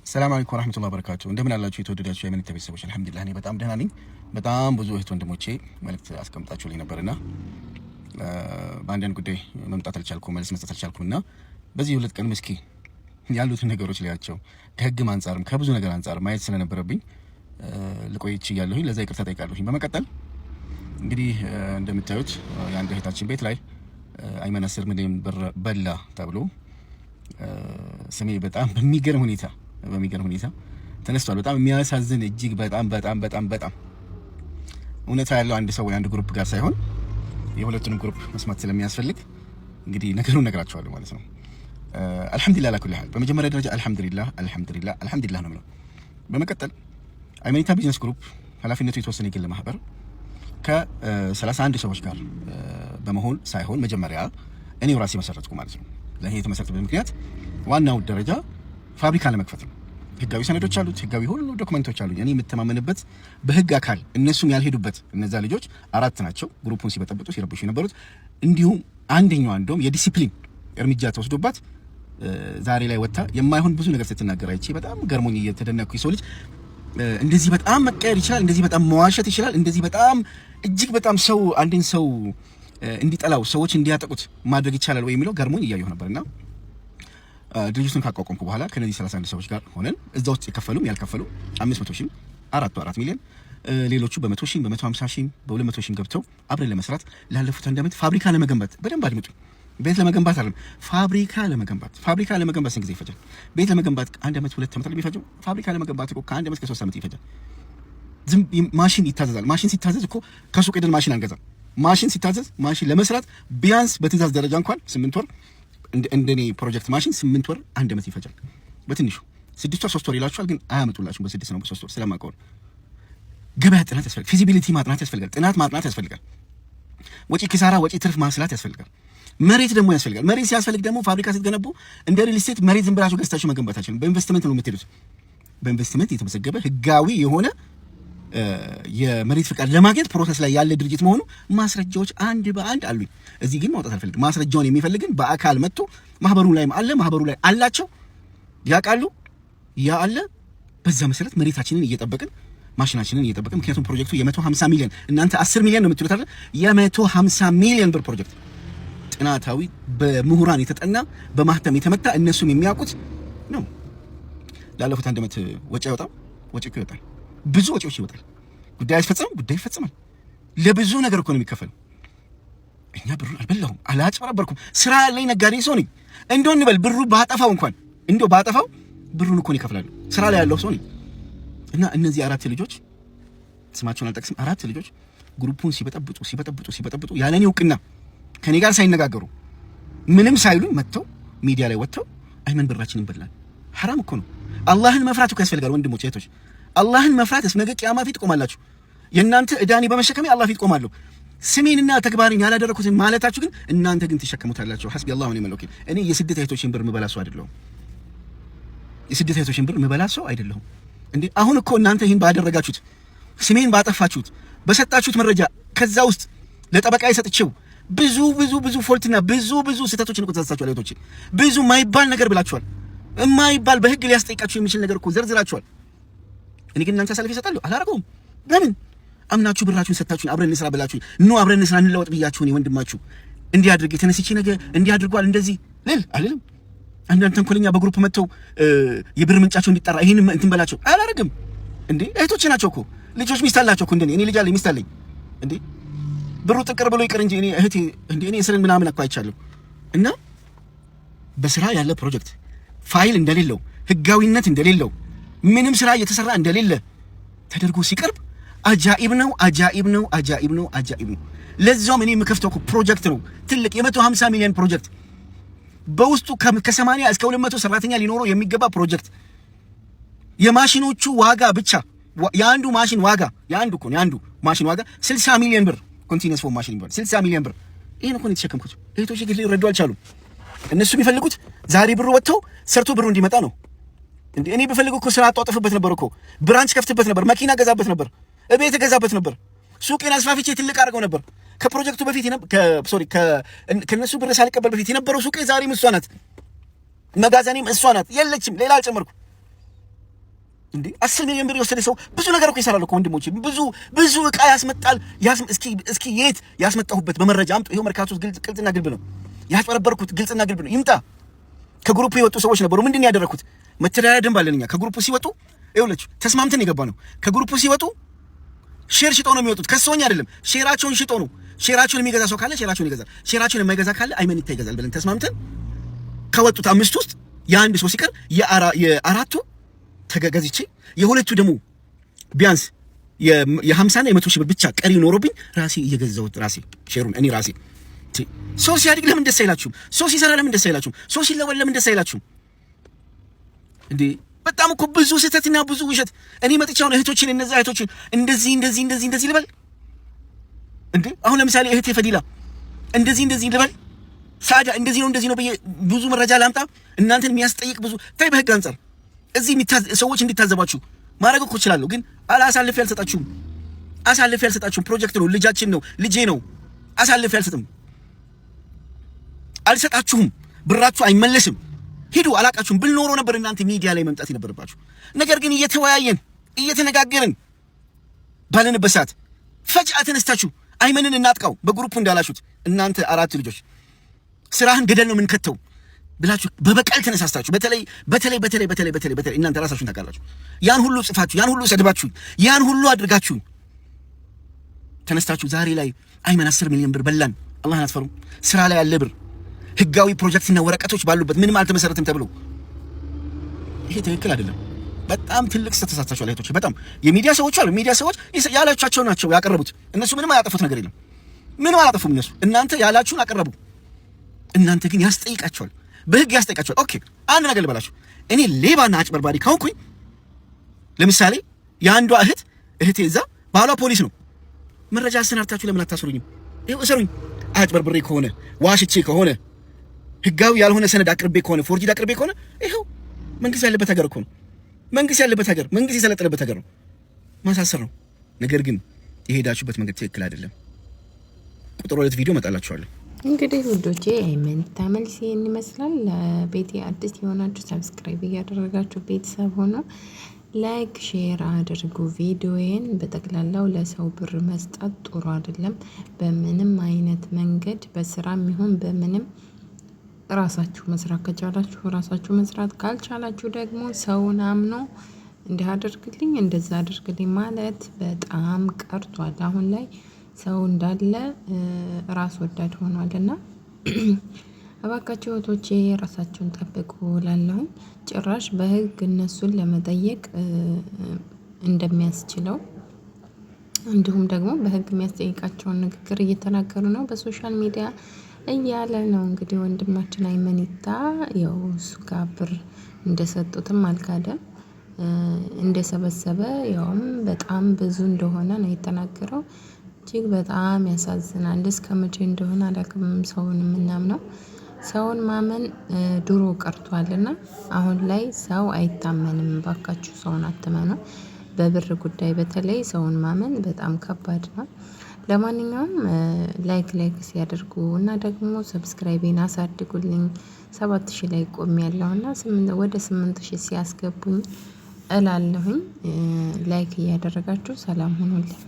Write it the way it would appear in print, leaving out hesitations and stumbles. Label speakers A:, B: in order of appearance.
A: ሰላም አለይኩም ወራህመቱላሂ ወበረካቱ። እንደምን አላችሁ የተወደዳችሁ የመንት ቤተሰቦች? አልሐምዱሊላህ እኔ በጣም ደህና ነኝ። በጣም ብዙ እህት ወንድሞቼ መልእክት አስቀምጣችሁልኝ ነበርና በአንዳንድ ጉዳይ መምጣት አልቻልኩም፣ መልስ መስጠት አልቻልኩምና በዚህ ሁለት ቀን መስኪ ያሉትን ነገሮች ላያቸው ከህግም አንፃርም ከብዙ ነገር አንፃር ማየት ስለነበረብኝ ልቆይች እያለሁኝ ለዛ ይቅርታ ጠይቃለሁኝ። በመቀጠል እንግዲህ እንደምታዩት የአንድ እህታችን ቤት ላይ አይመን 10 ሚሊዮን ብር በላ ተብሎ ስሜ በጣም በሚገርም ሁኔታ ተነስቷል። በጣም የሚያሳዝን እጅግ በጣም እውነታ ያለው አንድ ሰው ወይ አንድ ግሩፕ ጋር ሳይሆን የሁለቱንም ግሩፕ መስማት ስለሚያስፈልግ እንግዲህ ነገሩን ነግራቸዋለሁ ማለት ነው። አልহামዱሊላህ ለኩል ሐል በመጀመሪያ ደረጃ አልহামዱሊላህ ነው የምለው። በመቀጠል አይመኒታ ቢዝነስ ግሩፕ ኃላፊነቱ የተወሰነ የግል ማህበር ከ31 ሰዎች ጋር በመሆን ሳይሆን መጀመሪያ እኔው ራሴ መሰረትኩ ማለት ነው። ለይሄ የተመሰረተበት ምክንያት ዋናው ደረጃ ፋብሪካ ለመክፈት ነው። ህጋዊ ሰነዶች አሉት፣ ህጋዊ ሁሉ ዶክመንቶች አሉኝ። እኔ የምተማመንበት በህግ አካል እነሱም ያልሄዱበት እነዛ ልጆች 4 ናቸው። ግሩፑን ሲበጠብጡ ሲረብሹ የነበሩት እንዲሁም አንደኛው እንደውም የዲሲፕሊን እርምጃ ተወስዶባት ዛሬ ላይ ወጣ የማይሆን ብዙ ነገር ስትናገር አይቼ በጣም ገርሞኝ እየተደነኩ ሰው ልጅ እንደዚህ በጣም መቀየር ይችላል፣ እንደዚህ በጣም መዋሸት ይችላል፣ እንደዚህ በጣም እጅግ በጣም ሰው አንድን ሰው እንዲጠላው ሰዎች እንዲያጠቁት ማድረግ ይቻላል ወይ የሚለው ገርሞኝ እያየሁ ነበርና ድርጅቱን ካቋቋምኩ በኋላ ከነዚህ 31 ሰዎች ጋር ሆነን እዛ ውስጥ የከፈሉም ያልከፈሉ 500 ሺህ 4 ሚሊዮን ሌሎቹ በ100 ሺህ በ150 ሺህ በ200 ሺህ ገብተው አብረን ለመስራት ላለፉት 1 ዓመት ፋብሪካ ለመገንባት በደንብ አድምጡ። ቤት ለመገንባት አይደለም ፋብሪካ ለመገንባት ስንት ጊዜ ይፈጃል? ቤት ለመገንባት 1 ዓመት 2 ዓመት የሚፈጀው ፋብሪካ ለመገንባት እኮ ከ1 ዓመት ከ3 ዓመት ይፈጃል። ዝም ማሽን ይታዘዛል። ማሽን ሲታዘዝ እኮ ከሱቅ ሄደን ማሽን አንገዛም። ማሽን ሲታዘዝ ማሽን ለመስራት ቢያንስ በትዕዛዝ ደረጃ እንኳን 8 ወር እንደኔ ፕሮጀክት ማሽን 8 ወር 1 ዓመት ይፈጃል። በትንሹ 6 ወር 3 ወር ይላችኋል፣ ግን አያመጡላችሁም። በ6 ነው በ3 ወር ስለማውቀው ገበያ ጥናት ያስፈልጋል። ፊዚቢሊቲ ማጥናት ያስፈልጋል። ጥናት ማጥናት ያስፈልጋል። ወጪ ኪሳራ፣ ወጪ ትርፍ ማስላት ያስፈልጋል። መሬት ደግሞ ያስፈልጋል። መሬት ሲያስፈልግ ደግሞ ፋብሪካ ስትገነቡ እንደ ሪል ስቴት መሬት ዝም ብላችሁ ገዝታችሁ መገንባት አትችሉም። በኢንቨስትመንት ነው የምትሄዱት። በኢንቨስትመንት የተመዘገበ ህጋዊ የሆነ የመሬት ፍቃድ ለማግኘት ፕሮሰስ ላይ ያለ ድርጅት መሆኑ ማስረጃዎች አንድ በአንድ አሉኝ። እዚህ ግን ማውጣት አልፈልግም። ማስረጃውን የሚፈልግን በአካል መጥቶ ማህበሩ ላይ አለ፣ ማህበሩ ላይ አላቸው፣ ያውቃሉ። ያ አለ። በዛ መሰረት መሬታችንን እየጠበቅን ማሽናችንን እየጠበቅን ምክንያቱም ፕሮጀክቱ የ150 ሚሊዮን እናንተ 10 ሚሊዮን ነው የምትሉት አይደል? የ150 ሚሊዮን ብር ፕሮጀክት ጥናታዊ በምሁራን የተጠና በማህተም የተመታ እነሱም የሚያውቁት ነው። ላለፉት 1 ዓመት ወጪ አይወጣም? ወጪ እኮ ይወጣል። ብዙ ወጪዎች ይወጣል። ጉዳይ አይፈጸምም? ጉዳይ ይፈጸማል። ለብዙ ነገር እኮ ነው የሚከፈለው። እኛ ብሩን አልበላሁም፣ አላጭበረበርኩም። ስራ ያለኝ ነጋዴ ሰው ነኝ። እንደው እንበል ብሩ ባጠፋው እንኳን እንደው ባጠፋው ብሩን እኮ ነው ይከፍላሉ። ስራ ላይ ያለው ሰው ነኝ እና እነዚህ 4 ልጆች ስማቸውን አልጠቅስም፣ 4 ልጆች ግሩፑን ሲበጠብጡ ያለኔ እውቅና ከኔ ጋር ሳይነጋገሩ ምንም ሳይሉኝ መጥተው ሚዲያ ላይ ወጥተው አይመን ብራችንን ይበላል። ሐራም እኮ ነው። አላህን መፍራት እኮ ያስፈልጋል ወንድሞች እህቶች። አላህን መፍራት ነገ ቂያማ ፊት ቆማላችሁ። የእናንተ እዳኒ በመሸከሜ አላህ ፊት ቆማለሁ። ስሜንና ተግባሬን ያላደረኩትን ማለታችሁ ግን እናንተ ግን ትሸከሙታላችሁ። ሐስቢ አላሁ ወኒዕመል ወኪል። እኔ የስደት እህቶችን ብር ምበላ ሰው አይደለሁም። የስደት እህቶችን ብር ምበላ ሰው አይደለሁም። እንዴ አሁን እኮ እናንተ ይህን ባደረጋችሁት፣ ስሜን ባጠፋችሁት፣ በሰጣችሁት መረጃ ከዛ ውስጥ ለጠበቃ የሰጥቼው ብዙ ፎልትና ብዙ ስህተቶችን እኮ ተሳሳችኋል። እህቶች ብዙ ማይባል ነገር ብላችኋል። የማይባል በህግ ሊያስጠይቃችሁ የሚችል ነገር እኮ ዘርዝራችኋል። እኔ ግን እናንተ አሳልፌ እሰጣለሁ አላረገውም። ለምን አምናችሁ ብራችሁን ሰጣችሁኝ፣ አብረን እንስራ ብላችሁኝ፣ አብረን እንስራ እንለወጥ ብያችሁኝ ወንድማችሁ እንዲህ አድርጌ ተነስቼ ነገ እንዲህ አድርጓል እንደዚህ አልልም። አንዳንድ ተንኮለኛ በግሩፕ መጥተው የብር ምንጫቸው እንዲጠራ ይሄን እንትን በላቸው አላረግም። እንዴ እህቶች ናቸው እኮ ልጆች፣ ሚስት አላቸው እኮ እንደኔ። እኔ ልጅ አለኝ፣ ሚስት አለኝ። እንዴ ብሩ ጥቅር ብሎ ይቀር እንጂ እኔ እህቴ እንዴ እኔ ስርን ምናምን እኮ አይቻለሁ። እና በስራ ያለ ፕሮጀክት ፋይል እንደሌለው ህጋዊነት እንደሌለው ምንም ስራ እየተሰራ እንደሌለ ተደርጎ ሲቀርብ አጃኢብ ነው። ለዛውም እኔ የምከፍተው ፕሮጀክት ነው ትልቅ የ150 ሚሊዮን ፕሮጀክት በውስጡ ከ80 እስከ 200 ሰራተኛ ሊኖረው የሚገባ ፕሮጀክት። የማሽኖቹ ዋጋ ብቻ የአንዱ ማሽን ዋጋ 60 ሚሊዮን ብር ኮንቲኒየስ ፎም ማሽን ይባላል። 60 ሚሊዮን ብር ይሄን እኮ ነው የተሸከምኩት። እህቶች ግን ሊረዱ አልቻሉም። እነሱ የሚፈልጉት ዛሬ ብሩ ወጥተው ሰርቶ ብሩ እንዲመጣ ነው። እንዴ እኔ በፈልገው እኮ ስራ አጣጥፍበት ነበር እኮ፣ ብራንች ከፍትበት ነበር፣ መኪና ገዛበት ነበር፣ እቤት ገዛበት ነበር፣ ሱቄን አስፋፍቼ ትልቅ አድርገው ነበር። ከፕሮጀክቱ በፊት ከነሱ ብር ሳልቀበል በፊት የነበረው ሱቄ ዛሬም እሷ ናት፣ መጋዘኔም እሷ ናት። የለችም፣ ሌላ አልጨመርኩ። እንዴ 10 ሚሊዮን ብር የወሰደ ሰው ብዙ ነገር እኮ ይሰራል እኮ ወንድሞቼ። ብዙ እቃ ያስመጣል። እስኪ የት ያስመጣሁበት በመረጃ አምጡ። ይሄው መርካቶ ግልጽና ግልብ ነው ያጭበረበርኩት። ግልጽና ግልብ ነው። ይምጣ። ከግሩፕ የወጡ ሰዎች ነበሩ። ምንድነው ያደረኩት? መተዳደሪያ ደንብ አለኝ። ከግሩፕ ሲወጡ ይኸውላችሁ ተስማምተን የገባ ነው። ከግሩፕ ሲወጡ ሼር ሽጠው ነው የሚወጡት። ከሰውኛ አይደለም፣ ሼራቸውን ሽጠው ነው። ሼራቸውን የሚገዛ ሰው ካለ ሼራቸውን ይገዛል። ሼራቸውን የማይገዛ ካለ አይመኒታ ይገዛል ብለን ተስማምተን ከወጡት 5 ውስጥ የአንድ ሰው ሲቀር የአራቱ ተገዝቼ የሁለቱ ደግሞ ቢያንስ የ50 እና የ100 ሺህ ብር ብቻ ቀሪ ኖሮብኝ ራሴ እየገዛሁት ራሴ ሼሩን እኔ ራሴ። ሰው ሲያድግ ለምን ደስ አይላችሁም? ሰው ሲሰራ ለምን ደስ አይላችሁም? ሰው ሲለወጥ ለምን ደስ አይላችሁም? እንዴ በጣም እኮ ብዙ ስህተትና ብዙ ውሸት። እኔ መጥቻውን እህቶችን እነዛ እህቶችን እንደዚህ ልበል እንዴ? አሁን ለምሳሌ እህቴ ፈዲላ እንደዚህ ልበል? ሳዳ እንደዚህ ነው ብዙ መረጃ ላምጣ? እናንተን የሚያስጠይቅ ብዙ ታይ በህግ አንፃር እዚህ ሰዎች እንዲታዘባችሁ ማድረግ እኮ እችላለሁ፣ ግን አሳልፌ አልሰጣችሁም። ፕሮጀክት ነው፣ ልጃችን ነው፣ ልጄ ነው። አሳልፌ አልሰጣችሁም። ብራችሁ አይመለስም። ሂዱ። አላቃችሁም ብል ኖሮ ነበር እናንተ ሚዲያ ላይ መምጣት የነበረባችሁ። ነገር ግን እየተወያየን እየተነጋገርን ባለንበት ሰዓት ፈጅአ ተነስታችሁ አይመንን እናጥቃው በግሩፕ እንዳላችሁት እናንተ 4 ልጆች ስራህን ገደል ነው የምንከተው ብላችሁ በበቀል ተነሳስታችሁ በተለይ እናንተ ራሳችሁን ታውቃላችሁ። ያን ሁሉ ጽፋችሁ፣ ያን ሁሉ ሰድባችሁ፣ ያን ሁሉ አድርጋችሁ ተነስታችሁ ዛሬ ላይ አይመን 10 ሚሊዮን ብር በላን። አላህን አትፈሩም? ስራ ላይ ያለ ብር ህጋዊ ፕሮጀክትና ወረቀቶች ባሉበት ምንም አልተመሰረተም ተብሎ ይሄ ትክክል አይደለም። በጣም ትልቅ ተሳሳታችኋል እህቶች። በጣም የሚዲያ ሰዎች አሉ። ሚዲያ ሰዎች ያላችኋቸው ናቸው ያቀረቡት። እነሱ ምንም አያጠፉት ነገር የለም። ምንም አላጠፉም እነሱ። እናንተ ያላችሁን አቀረቡ። እናንተ ግን ያስጠይቃቸዋል፣ በህግ ያስጠይቃቸዋል። ኦኬ አንድ ነገር ልበላችሁ። እኔ ሌባና አጭበርባሪ ካሁንኩኝ ለምሳሌ የአንዷ እህቴ እዛ ባሏ ፖሊስ ነው። መረጃ አሰናድታችሁ ለምን አታስሩኝም? ይኸው እሰሩኝ። አጭበርብሬ ከሆነ ዋሽቼ ከሆነ ህጋዊ ያልሆነ ሰነድ አቅርቤ ከሆነ ፎርጂድ አቅርቤ ከሆነ ይኸው መንግስት ያለበት ሀገር እኮ ነው። መንግስት የሰለጠነበት ሀገር ነው። ማሳሰር ነው። ነገር ግን የሄዳችሁበት መንገድ ትክክል አይደለም። ቁጥር 2 ቪዲዮ መጣላችኋለሁ።
B: እንግዲህ ውዶቼ የመኒታ መልስ ይሄን ይመስላል። ለቤቴ አዲስ የሆናችሁ ሰብስክራይብ እያደረጋችሁ ቤተሰብ ሆኖ ላይክ ሼር አድርጉ ቪዲዮዬን። በጠቅላላው ለሰው ብር መስጠት ጥሩ አይደለም። በምንም አይነት መንገድ በስራም ይሁን በምንም ራሳችሁ መስራት ከቻላችሁ ራሳችሁ መስራት ካልቻላችሁ ደግሞ ሰውን አምኖ እንዲህ አድርግልኝ እንደዛ አድርግልኝ ማለት በጣም ቀርቷል። አሁን ላይ ሰው እንዳለ ራስ ወዳድ ሆኗልና እባካችሁ እህቶቼ ራሳችሁን ጠብቁ እላለሁ። ጭራሽ በህግ እነሱን ለመጠየቅ እንደሚያስችለው እንዲሁም ደግሞ በህግ የሚያስጠይቃቸውን ንግግር እየተናገሩ ነው በሶሻል ሚዲያ እያለ ነው። እንግዲህ ወንድማችን አይመኒታ ያው እሱ ጋር ብር እንደሰጡትም አልካደም፣ እንደሰበሰበ ያውም በጣም ብዙ እንደሆነ ነው የተናገረው። እጅግ በጣም ያሳዝናል። እስከ መቼ እንደሆነ አላውቅም ሰውን የምናምነው። ሰውን ማመን ድሮ ቀርቷልና አሁን ላይ ሰው አይታመንም። ባካችሁ ሰውን አትመኑ። በብር ጉዳይ በተለይ ሰውን ማመን በጣም ከባድ ነው። ለማንኛውም ላይክ ሲያደርጉ እና ደግሞ ሰብስክራይቤን አሳድጉልኝ። 7000 ላይ ቆሜያለሁና ወደ 8000 ሲያስገቡኝ እላለሁኝ። ላይክ እያደረጋችሁ ሰላም ሁኑልኝ።